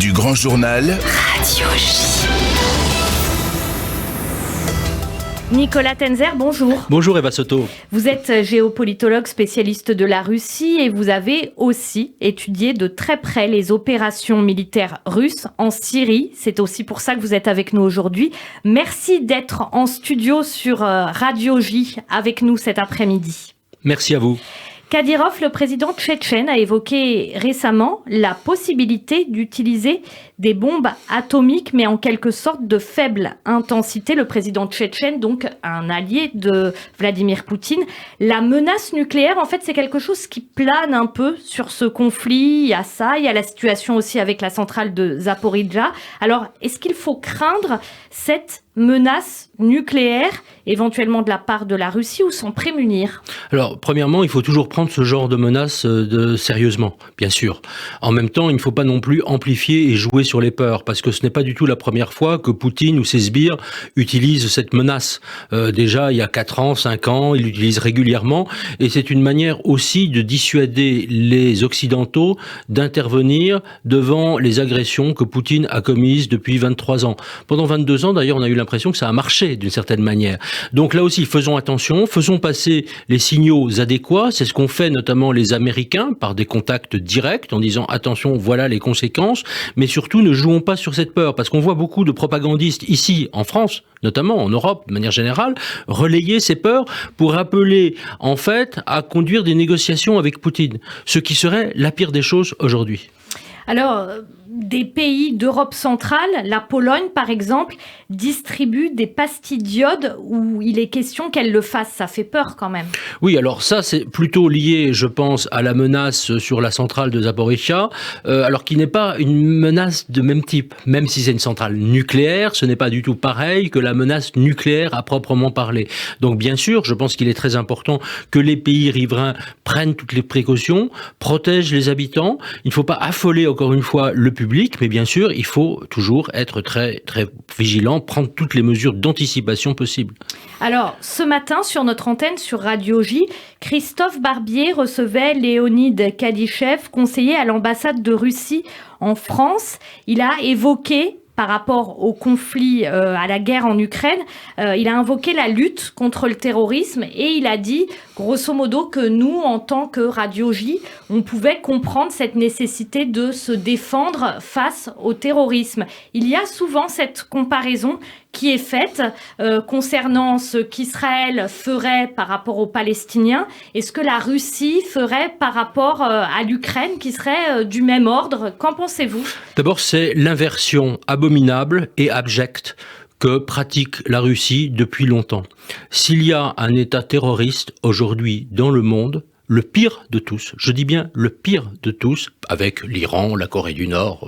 du Grand Journal. Radio J. Nicolas Tenzer, bonjour. Bonjour Eva Soto. Vous êtes géopolitologue spécialiste de la Russie et vous avez aussi étudié de très près les opérations militaires russes en Syrie. C'est aussi pour ça que vous êtes avec nous aujourd'hui. Merci d'être en studio sur Radio J avec nous cet après-midi. Merci à vous. Kadyrov, le président tchétchène, a évoqué récemment la possibilité d'utiliser des bombes atomiques, mais en quelque sorte de faible intensité. Le président tchétchène, donc un allié de Vladimir Poutine. La menace nucléaire, en fait, c'est quelque chose qui plane un peu sur ce conflit. Il y a ça, il y a la situation aussi avec la centrale de Zaporijjia. Alors, est-ce qu'il faut craindre cette menace nucléaire, éventuellement de la part de la Russie, ou s'en prémunir? Alors, premièrement, il faut toujours prendre ce genre de menace sérieusement, bien sûr. En même temps, il ne faut pas non plus amplifier et jouer sur les peurs, parce que ce n'est pas du tout la première fois que Poutine ou ses sbires utilisent cette menace. Déjà, il y a 4 ans, 5 ans, il l'utilise régulièrement, et c'est une manière aussi de dissuader les Occidentaux d'intervenir devant les agressions que Poutine a commises depuis 23 ans. Pendant 22 ans, d'ailleurs, on a eu l'impression que ça a marché d'une certaine manière. Donc là aussi, faisons attention, faisons passer les signaux adéquats. C'est ce qu'ont fait notamment les Américains par des contacts directs en disant attention, voilà les conséquences. Mais surtout, ne jouons pas sur cette peur parce qu'on voit beaucoup de propagandistes ici en France, notamment en Europe de manière générale, relayer ces peurs pour appeler en fait à conduire des négociations avec Poutine, ce qui serait la pire des choses aujourd'hui. Alors, des pays d'Europe centrale, la Pologne par exemple, distribue des pastilles d'iode où il est question qu'elle le fasse. Ça fait peur quand même. Oui, alors ça c'est plutôt lié, je pense, à la menace sur la centrale de Zaporijjia, alors qui n'est pas une menace de même type. Même si c'est une centrale nucléaire, ce n'est pas du tout pareil que la menace nucléaire à proprement parler. Donc bien sûr, je pense qu'il est très important que les pays riverains prennent toutes les précautions, protègent les habitants. Il ne faut pas affoler encore une fois le public, mais bien sûr, il faut toujours être très, très vigilant, prendre toutes les mesures d'anticipation possibles. Alors, ce matin, sur notre antenne, sur Radio J, Christophe Barbier recevait Léonid Kadyshev, conseiller à l'ambassade de Russie en France. Il a évoqué, par rapport au conflit, à la guerre en Ukraine, il a invoqué la lutte contre le terrorisme et il a dit, grosso modo, que nous, en tant que Radio J, on pouvait comprendre cette nécessité de se défendre face au terrorisme. Il y a souvent cette comparaison qui est faite concernant ce qu'Israël ferait par rapport aux Palestiniens et ce que la Russie ferait par rapport à l'Ukraine, qui serait du même ordre. Qu'en pensez-vous ? D'abord, c'est l'inversion abominable et abjecte que pratique la Russie depuis longtemps. S'il y a un État terroriste aujourd'hui dans le monde, le pire de tous, je dis bien le pire de tous, avec l'Iran, la Corée du Nord,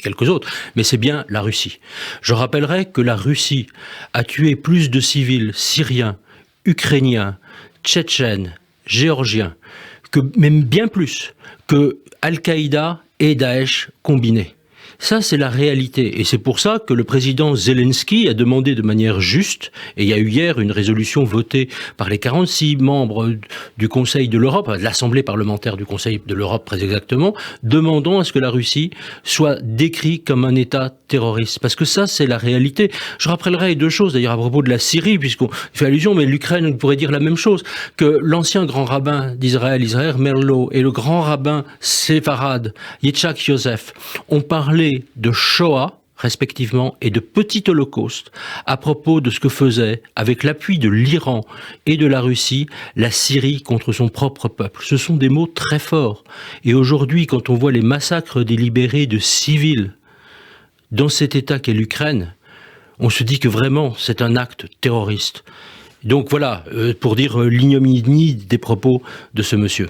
quelques autres, mais c'est bien la Russie. Je rappellerai que la Russie a tué plus de civils syriens, ukrainiens, tchétchènes, géorgiens, que même bien plus que Al-Qaïda et Daesh combinés. Ça, c'est la réalité. Et c'est pour ça que le président Zelensky a demandé de manière juste, et il y a eu hier une résolution votée par les 46 membres du Conseil de l'Europe, de l'Assemblée parlementaire du Conseil de l'Europe très exactement, demandant à ce que la Russie soit décrite comme un État terroriste. Parce que ça, c'est la réalité. Je rappellerai 2 choses, d'ailleurs, à propos de la Syrie, puisqu'on fait allusion, mais l'Ukraine, on pourrait dire la même chose, que l'ancien grand rabbin d'Israël, Israël Merlo, et le grand rabbin séfarade, Yitzhak Yosef, ont parlé de Shoah, respectivement, et de petit holocauste, à propos de ce que faisait, avec l'appui de l'Iran et de la Russie, la Syrie contre son propre peuple. Ce sont des mots très forts. Et aujourd'hui, quand on voit les massacres délibérés de civils dans cet État qu'est l'Ukraine, on se dit que vraiment, c'est un acte terroriste. Donc voilà, pour dire l'ignominie des propos de ce monsieur.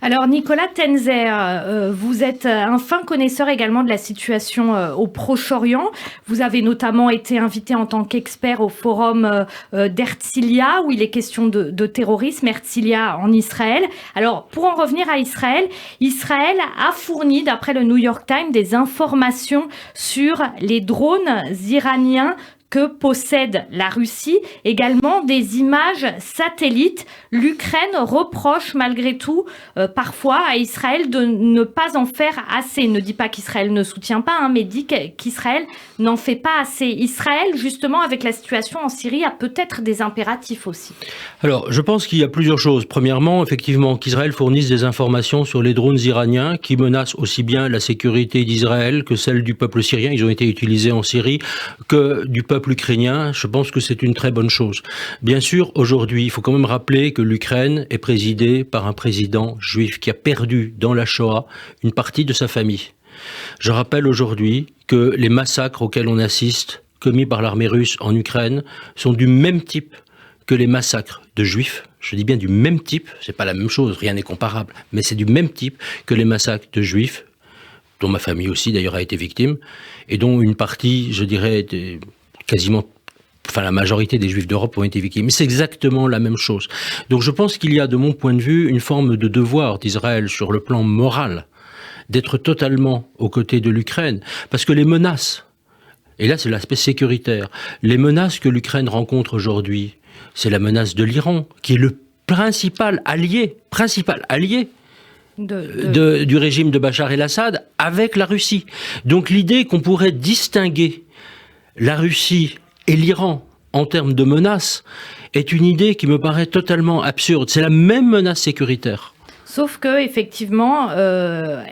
Alors Nicolas Tenzer, vous êtes un fin connaisseur également de la situation au Proche-Orient. Vous avez notamment été invité en tant qu'expert au forum d'Herzliya, où il est question de terrorisme, Herzliya en Israël. Alors pour en revenir à Israël, Israël a fourni, d'après le New York Times, des informations sur les drones iraniens que possède la Russie, également des images satellites. L'Ukraine reproche malgré tout parfois à Israël de ne pas en faire assez. Ne dit pas qu'Israël ne soutient pas, mais dit qu'Israël n'en fait pas assez. Israël, justement, avec la situation en Syrie, a peut-être des impératifs aussi. Alors, je pense qu'il y a plusieurs choses. Premièrement, effectivement, qu'Israël fournisse des informations sur les drones iraniens qui menacent aussi bien la sécurité d'Israël que celle du peuple syrien. Ils ont été utilisés en Syrie, que du peuple ukrainien. Je pense que c'est une très bonne chose. Bien sûr, aujourd'hui, il faut quand même rappeler que l'Ukraine est présidée par un président juif qui a perdu dans la Shoah une partie de sa famille. Je rappelle aujourd'hui que les massacres auxquels on assiste, commis par l'armée russe en Ukraine, sont du même type que les massacres de juifs. Je dis bien du même type, c'est pas la même chose, rien n'est comparable, mais c'est du même type que les massacres de juifs, dont ma famille aussi d'ailleurs a été victime, et dont une partie, je dirais, quasiment, enfin la majorité des juifs d'Europe ont été victimes. Mais c'est exactement la même chose. Donc je pense qu'il y a, de mon point de vue, une forme de devoir d'Israël sur le plan moral, d'être totalement aux côtés de l'Ukraine, parce que les menaces, et là c'est l'aspect sécuritaire, les menaces que l'Ukraine rencontre aujourd'hui, c'est la menace de l'Iran, qui est le principal allié du régime de Bachar el-Assad avec la Russie. Donc l'idée qu'on pourrait distinguer la Russie et l'Iran en termes de menaces est une idée qui me paraît totalement absurde. C'est la même menace sécuritaire. Sauf que effectivement, la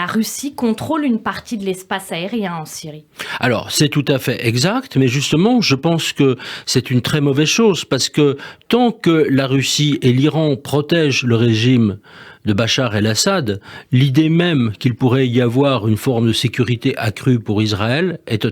Russie contrôle une partie de l'espace aérien en Syrie. Alors, c'est tout à fait exact, mais justement, je pense que c'est une très mauvaise chose, parce que tant que la Russie et l'Iran protègent le régime de Bachar el-Assad, l'idée même qu'il pourrait y avoir une forme de sécurité accrue pour Israël est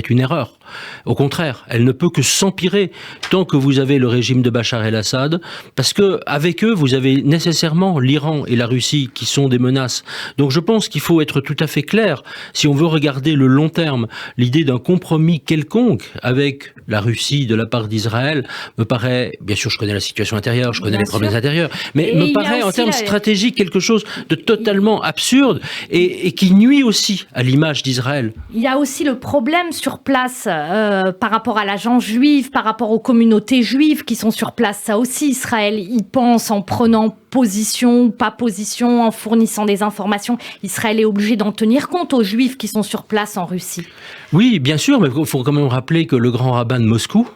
une erreur. Au contraire, elle ne peut que s'empirer tant que vous avez le régime de Bachar el-Assad, parce que avec eux, vous avez nécessairement l'Iran et la Russie qui sont des menaces. Donc je pense qu'il faut être tout à fait clair. Si on veut regarder le long terme, l'idée d'un compromis quelconque avec la Russie de la part d'Israël me paraît, bien sûr je connais la situation intérieure, je connais les problèmes intérieurs, mais me paraît en termes stratégiques quelque chose de totalement absurde et qui nuit aussi à l'image d'Israël. Il y a aussi le problème sur place par rapport à l'agent juif, par rapport aux communautés juives qui sont sur place. Ça aussi, Israël y pense en prenant position ou pas position, en fournissant des informations. Israël est obligé d'en tenir compte aux juifs qui sont sur place en Russie. Oui, bien sûr, mais il faut quand même rappeler que le grand rabbin de Moscou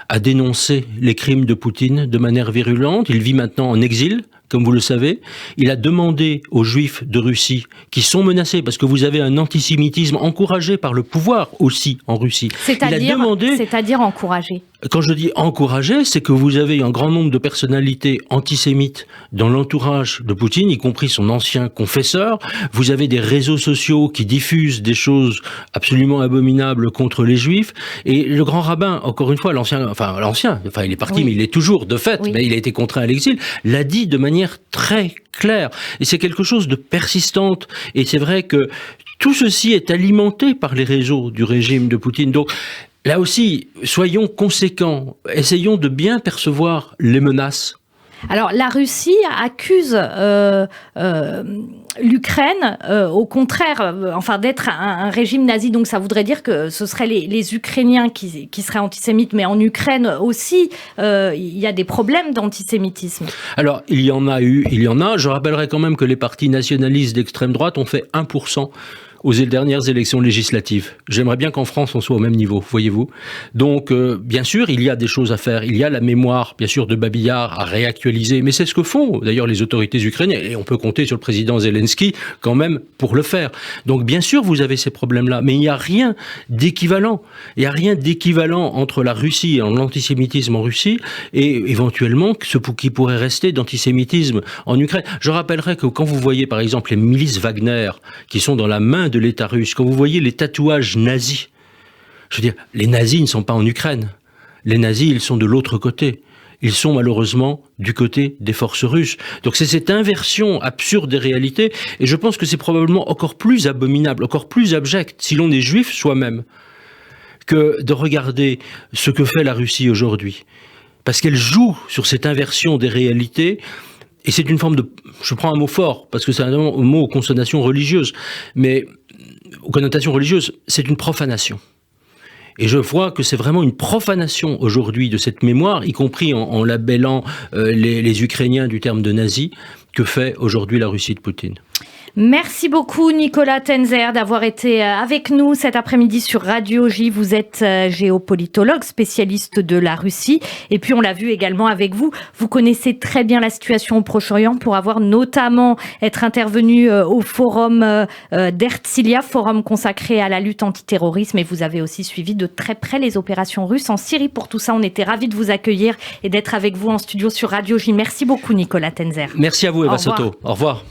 a dénoncé les crimes de Poutine de manière virulente. Il vit maintenant en exil, comme vous le savez. Il a demandé aux Juifs de Russie, qui sont menacés, parce que vous avez un antisémitisme encouragé par le pouvoir aussi en Russie. C'est-à-dire encouragé. Quand je dis encouragé, c'est que vous avez un grand nombre de personnalités antisémites dans l'entourage de Poutine, y compris son ancien confesseur. Vous avez des réseaux sociaux qui diffusent des choses absolument abominables contre les Juifs. Et le grand rabbin, encore une fois, l'ancien, il est parti, oui, mais il est toujours de fait, oui, mais il a été contraint à l'exil, l'a dit de manière très claire. Et c'est quelque chose de persistante. Et c'est vrai que tout ceci est alimenté par les réseaux du régime de Poutine. Donc, là aussi, soyons conséquents, essayons de bien percevoir les menaces. Alors, la Russie accuse l'Ukraine, au contraire, d'être un régime nazi. Donc, ça voudrait dire que ce seraient les Ukrainiens qui seraient antisémites. Mais en Ukraine aussi, il y a des problèmes d'antisémitisme. Alors, il y en a. Je rappellerai quand même que les partis nationalistes d'extrême droite ont fait 1% aux dernières élections législatives. J'aimerais bien qu'en France, on soit au même niveau, voyez-vous. Donc, bien sûr, il y a des choses à faire. Il y a la mémoire, bien sûr, de Babillard à réactualiser. Mais c'est ce que font, d'ailleurs, les autorités ukrainiennes. Et on peut compter sur le président Zelensky, quand même, pour le faire. Donc, bien sûr, vous avez ces problèmes-là. Mais il n'y a rien d'équivalent. Il n'y a rien d'équivalent entre la Russie et l'antisémitisme en Russie et éventuellement ce qui pourrait rester d'antisémitisme en Ukraine. Je rappellerai que quand vous voyez, par exemple, les milices Wagner qui sont dans la main de l'État russe, quand vous voyez les tatouages nazis, je veux dire, les nazis ne sont pas en Ukraine. Les nazis, ils sont de l'autre côté. Ils sont malheureusement du côté des forces russes. Donc c'est cette inversion absurde des réalités, et je pense que c'est probablement encore plus abominable, encore plus abject, si l'on est juif soi-même, que de regarder ce que fait la Russie aujourd'hui. Parce qu'elle joue sur cette inversion des réalités. Et c'est une forme de... Je prends un mot fort, parce que c'est un mot aux connotations religieuses. Mais aux connotations religieuses, c'est une profanation. Et je vois que c'est vraiment une profanation aujourd'hui de cette mémoire, y compris en labellant les Ukrainiens du terme de nazis, que fait aujourd'hui la Russie de Poutine. Merci beaucoup Nicolas Tenzer d'avoir été avec nous cet après-midi sur Radio J. Vous êtes géopolitologue, spécialiste de la Russie. Et puis on l'a vu également avec vous. Vous connaissez très bien la situation au Proche-Orient pour avoir notamment être intervenu au forum d'Herzliya, forum consacré à la lutte antiterrorisme. Et vous avez aussi suivi de très près les opérations russes en Syrie. Pour tout ça, on était ravis de vous accueillir et d'être avec vous en studio sur Radio J. Merci beaucoup Nicolas Tenzer. Merci à vous Eva Soto. Au revoir.